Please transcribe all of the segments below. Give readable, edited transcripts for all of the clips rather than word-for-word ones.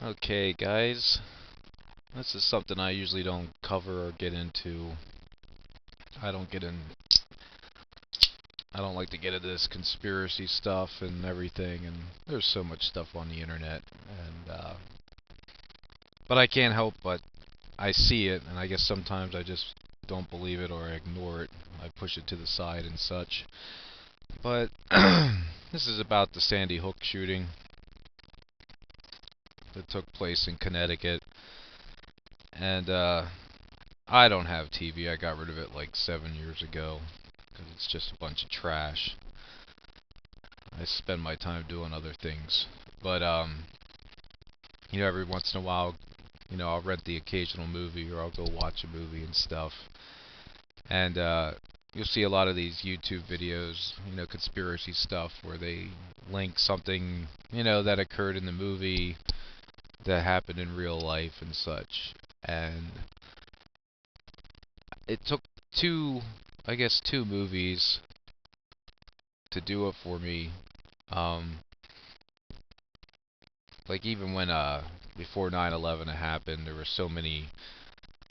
Okay, guys, this is something I usually don't cover or get into. I don't get in. I don't like to get into this conspiracy stuff and everything, and there's so much stuff on the internet, and but I can't help but I see it, and I guess sometimes I just don't believe it or I ignore it. I push it to the side and such. But this is about the Sandy Hook shooting that took place in Connecticut, and I don't have TV. I got rid of it like 7 years ago because it's just a bunch of trash. I spend my time doing other things. But every once in a while, I'll rent the occasional movie or I'll go watch a movie and stuff. And you'll see a lot of these YouTube videos, conspiracy stuff where they link something, that occurred in the movie that happened in real life and such. And it took two movies to do it for me. Um, like even when before 9/11 happened, there were so many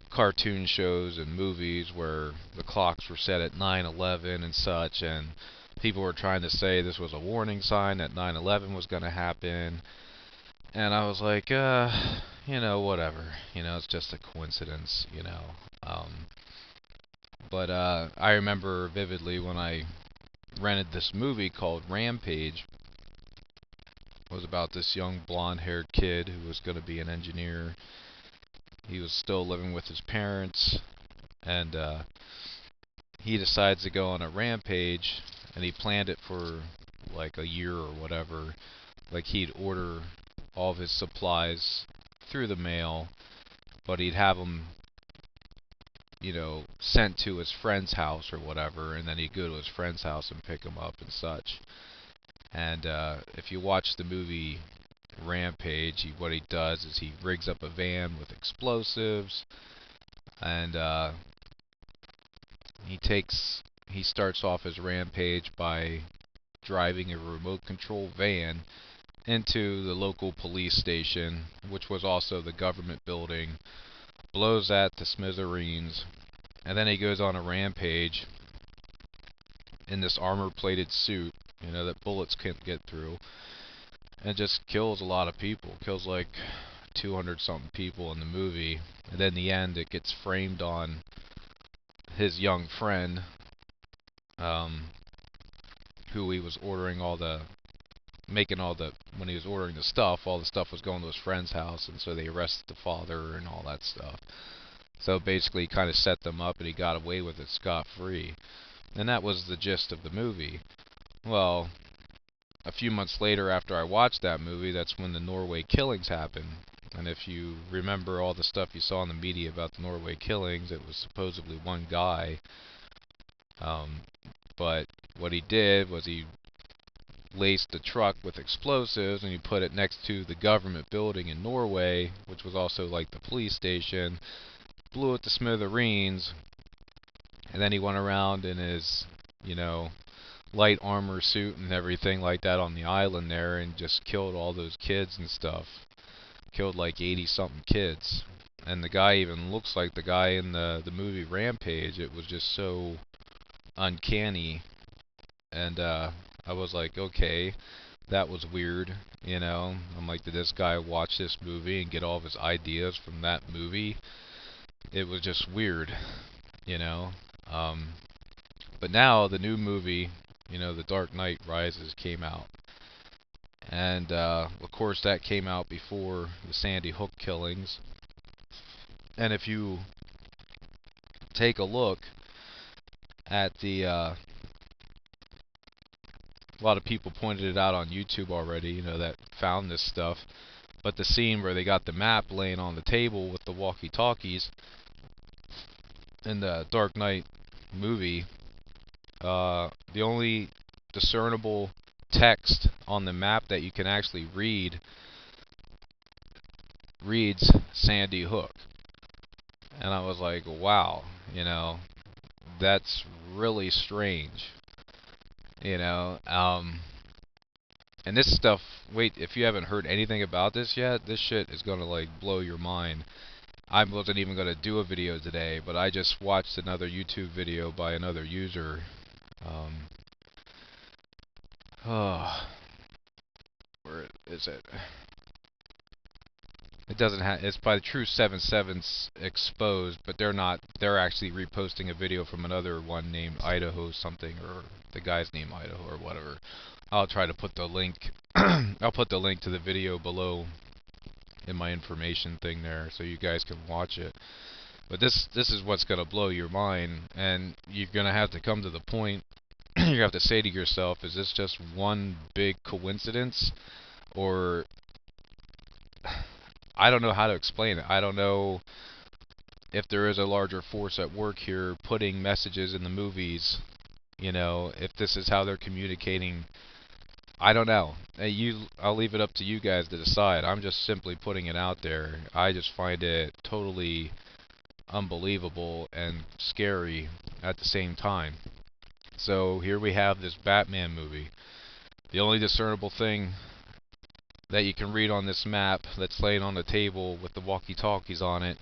cartoon shows and movies where the clocks were set at 9/11 and such, and people were trying to say this was a warning sign that 9/11 was going to happen. And I was like, whatever. It's just a coincidence. Um, but I remember vividly when I rented this movie called Rampage. It was about this young blonde-haired kid who was going to be an engineer. He was still living with his parents, and he decides to go on a rampage, and he planned it for like a year or whatever. Like he'd order all of his supplies through the mail, but he'd have them, sent to his friend's house or whatever, and then he'd go to his friend's house and pick them up and such. And if you watch the movie Rampage, what he does is he rigs up a van with explosives, and he starts off his rampage by driving a remote control van into the local police station, which was also the government building, blows that to smithereens, and then he goes on a rampage in this armor-plated suit, that bullets can't get through, and just kills a lot of people. Kills like 200 something people in the movie, and then in the end it gets framed on his young friend, um, who he was ordering when he was ordering the stuff, all the stuff was going to his friend's house, and so they arrested the father and all that stuff. So basically, he kind of set them up, and he got away with it scot-free. And that was the gist of the movie. Well, a few months later, after I watched that movie, that's when the Norway killings happened. And if you remember all the stuff you saw in the media about the Norway killings, it was supposedly one guy. But what he did was he laced the truck with explosives and he put it next to the government building in Norway, which was also like the police station, blew it to smithereens, and then he went around in his, light armor suit and everything like that on the island there and just killed all those kids and stuff. Killed like 80 something kids. And the guy even looks like the guy in the movie Rampage. It was just so uncanny. And I was like, okay, that was weird, I'm like, did this guy watch this movie and get all of his ideas from that movie? It was just weird, you know. Um, but now the new movie, The Dark Knight Rises came out. And of course that came out before the Sandy Hook killings. And if you take a look at a lot of people pointed it out on YouTube already, that found this stuff. But the scene where they got the map laying on the table with the walkie-talkies in the Dark Knight movie, the only discernible text on the map that you can actually reads Sandy Hook. And I was like, wow, that's really strange, you know. And this stuff, wait, if you haven't heard anything about this yet, this shit is gonna like blow your mind. I wasn't even gonna do a video today, but I just watched another YouTube video by another user. Oh, where is it? It doesn't have. It's by the True 77's Exposed, but they're not. They're actually reposting a video from another one named Idaho something, or the guy's name Idaho or whatever. I'll try to put the link. I'll put the link to the video below in my information thing there, so you guys can watch it. But this is what's gonna blow your mind, and you're gonna have to come to the point. You have to say to yourself, is this just one big coincidence, or I don't know how to explain it. I don't know if there is a larger force at work here putting messages in the movies, you know, if this is how they're communicating. I don't know. I'll leave it up to you guys to decide. I'm just simply putting it out there. I just find it totally unbelievable and scary at the same time. So here we have this Batman movie. The only discernible thing that you can read on this map that's laying on the table with the walkie-talkies on it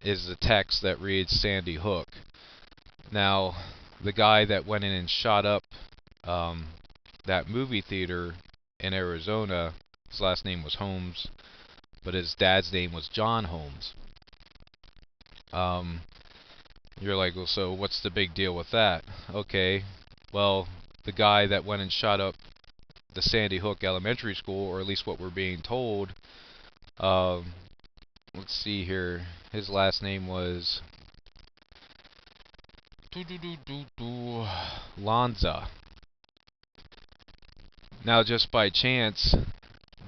is the text that reads Sandy Hook. Now, the guy that went in and shot up that movie theater in Arizona, his last name was Holmes, but his dad's name was John Holmes. You're like, well, so what's the big deal with that? Okay, well, the guy that went and shot up the Sandy Hook Elementary School, or at least what we're being told, let's see here, his last name was Lanza. Now, just by chance,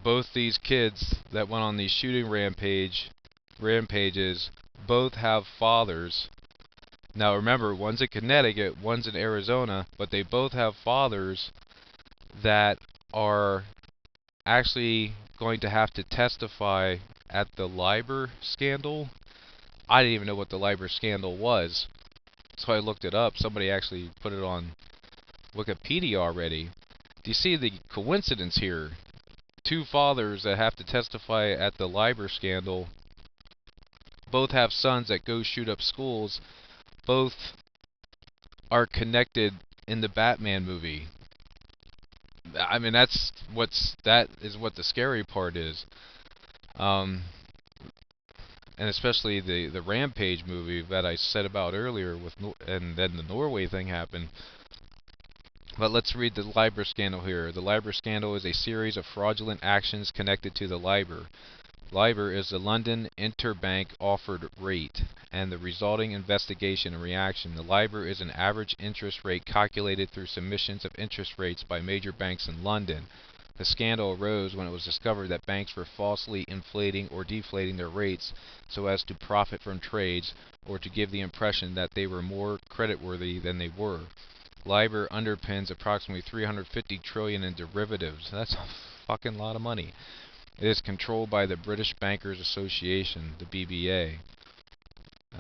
both these kids that went on these shooting rampages both have fathers. Now remember, one's in Connecticut, one's in Arizona, but they both have fathers that are actually going to have to testify at the LIBOR scandal. I didn't even know what the LIBOR scandal was, so I looked it up. Somebody actually put it on Wikipedia already. Do you see the coincidence here? Two fathers that have to testify at the LIBOR scandal both have sons that go shoot up schools. Both are connected in the Batman movie. I mean, that is what the scary part is. And especially the Rampage movie that I said about earlier, and then the Norway thing happened. But let's read the LIBOR scandal here. The LIBOR scandal is a series of fraudulent actions connected to the LIBOR. LIBOR is the London Interbank Offered Rate, and the resulting investigation and reaction. The LIBOR is an average interest rate calculated through submissions of interest rates by major banks in London. The scandal arose when it was discovered that banks were falsely inflating or deflating their rates so as to profit from trades, or to give the impression that they were more creditworthy than they were. LIBOR underpins approximately $350 trillion in derivatives. That's a fucking lot of money. It is controlled by the British Bankers Association, the BBA.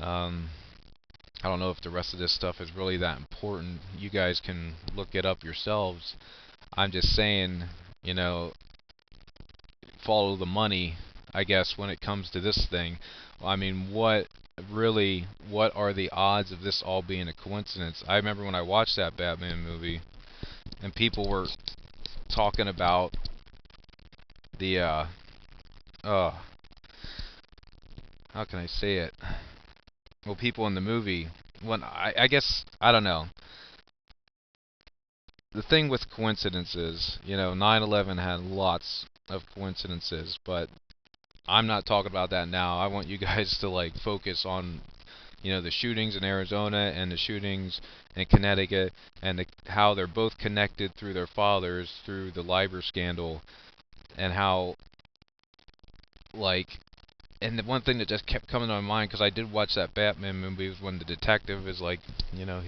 I don't know if the rest of this stuff is really that important. You guys can look it up yourselves. I'm just saying, you know, follow the money, I guess, when it comes to this thing. I mean, what are the odds of this all being a coincidence? I remember when I watched that Batman movie, and people were talking about the how can I say it? Well, people in the movie, when I guess, I don't know. The thing with coincidences, you know, 9/11 had lots of coincidences, but I'm not talking about that now. I want you guys to like focus on, you know, the shootings in Arizona and the shootings in Connecticut, and how they're both connected through their fathers through the LIBOR scandal. And how, like, and the one thing that just kept coming to my mind, because I did watch that Batman movie, was when the detective is like, you know,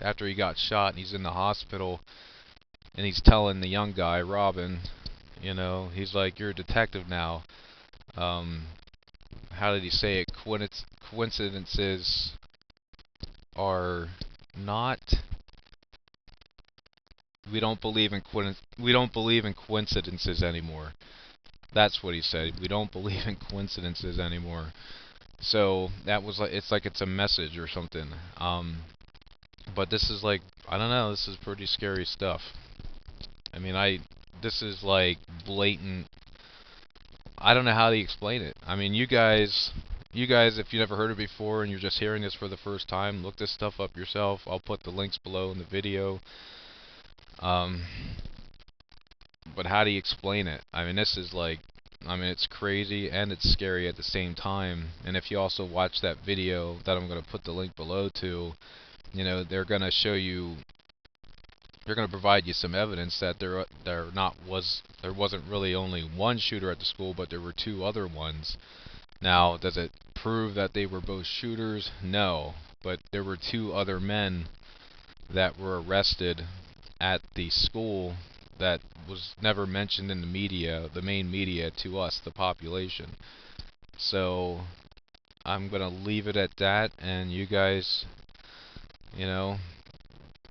after he got shot and he's in the hospital, and he's telling the young guy, Robin, you know, he's like, you're a detective now. How did he say it? Coincidences are not we don't believe in coincidences anymore. That's what he said. We don't believe in coincidences anymore. So that was like it's a message or something. But this is like, I don't know. This is pretty scary stuff. I mean, this is like blatant. I don't know how to explain it. I mean, you guys, if you never heard it before and you're just hearing this for the first time, look this stuff up yourself. I'll put the links below in the video. Um, but how do you explain it? I mean, this is like, I mean, it's crazy and it's scary at the same time. And if you also watch that video that I'm going to put the link below to, you know, they're going to show you, they're going to provide you some evidence that there wasn't really only one shooter at the school, but there were two other ones. Now, does it prove that they were both shooters? No, but there were two other men that were arrested at the school that was never mentioned in the media, the main media, to us, the population. So I'm going to leave it at that, and you guys, you know,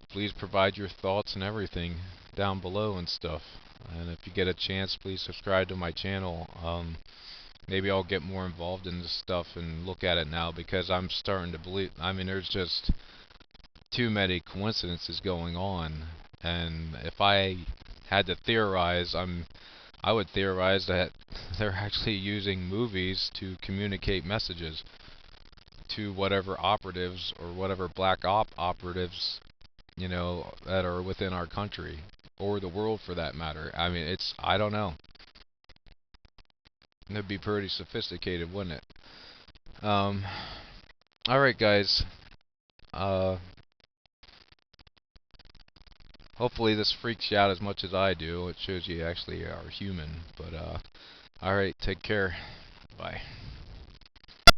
please provide your thoughts and everything down below and stuff. And if you get a chance, please subscribe to my channel. Maybe I'll get more involved in this stuff and look at it now, because I'm starting to believe, I mean, there's just too many coincidences going on. And if I had to theorize, I would theorize that they're actually using movies to communicate messages to whatever operatives or whatever black op operatives, you know, that are within our country or the world for that matter. I mean, I don't know. It'd be pretty sophisticated, wouldn't it? Alright guys. Hopefully this freaks you out as much as I do. It shows you actually are human. But alright, take care. Bye.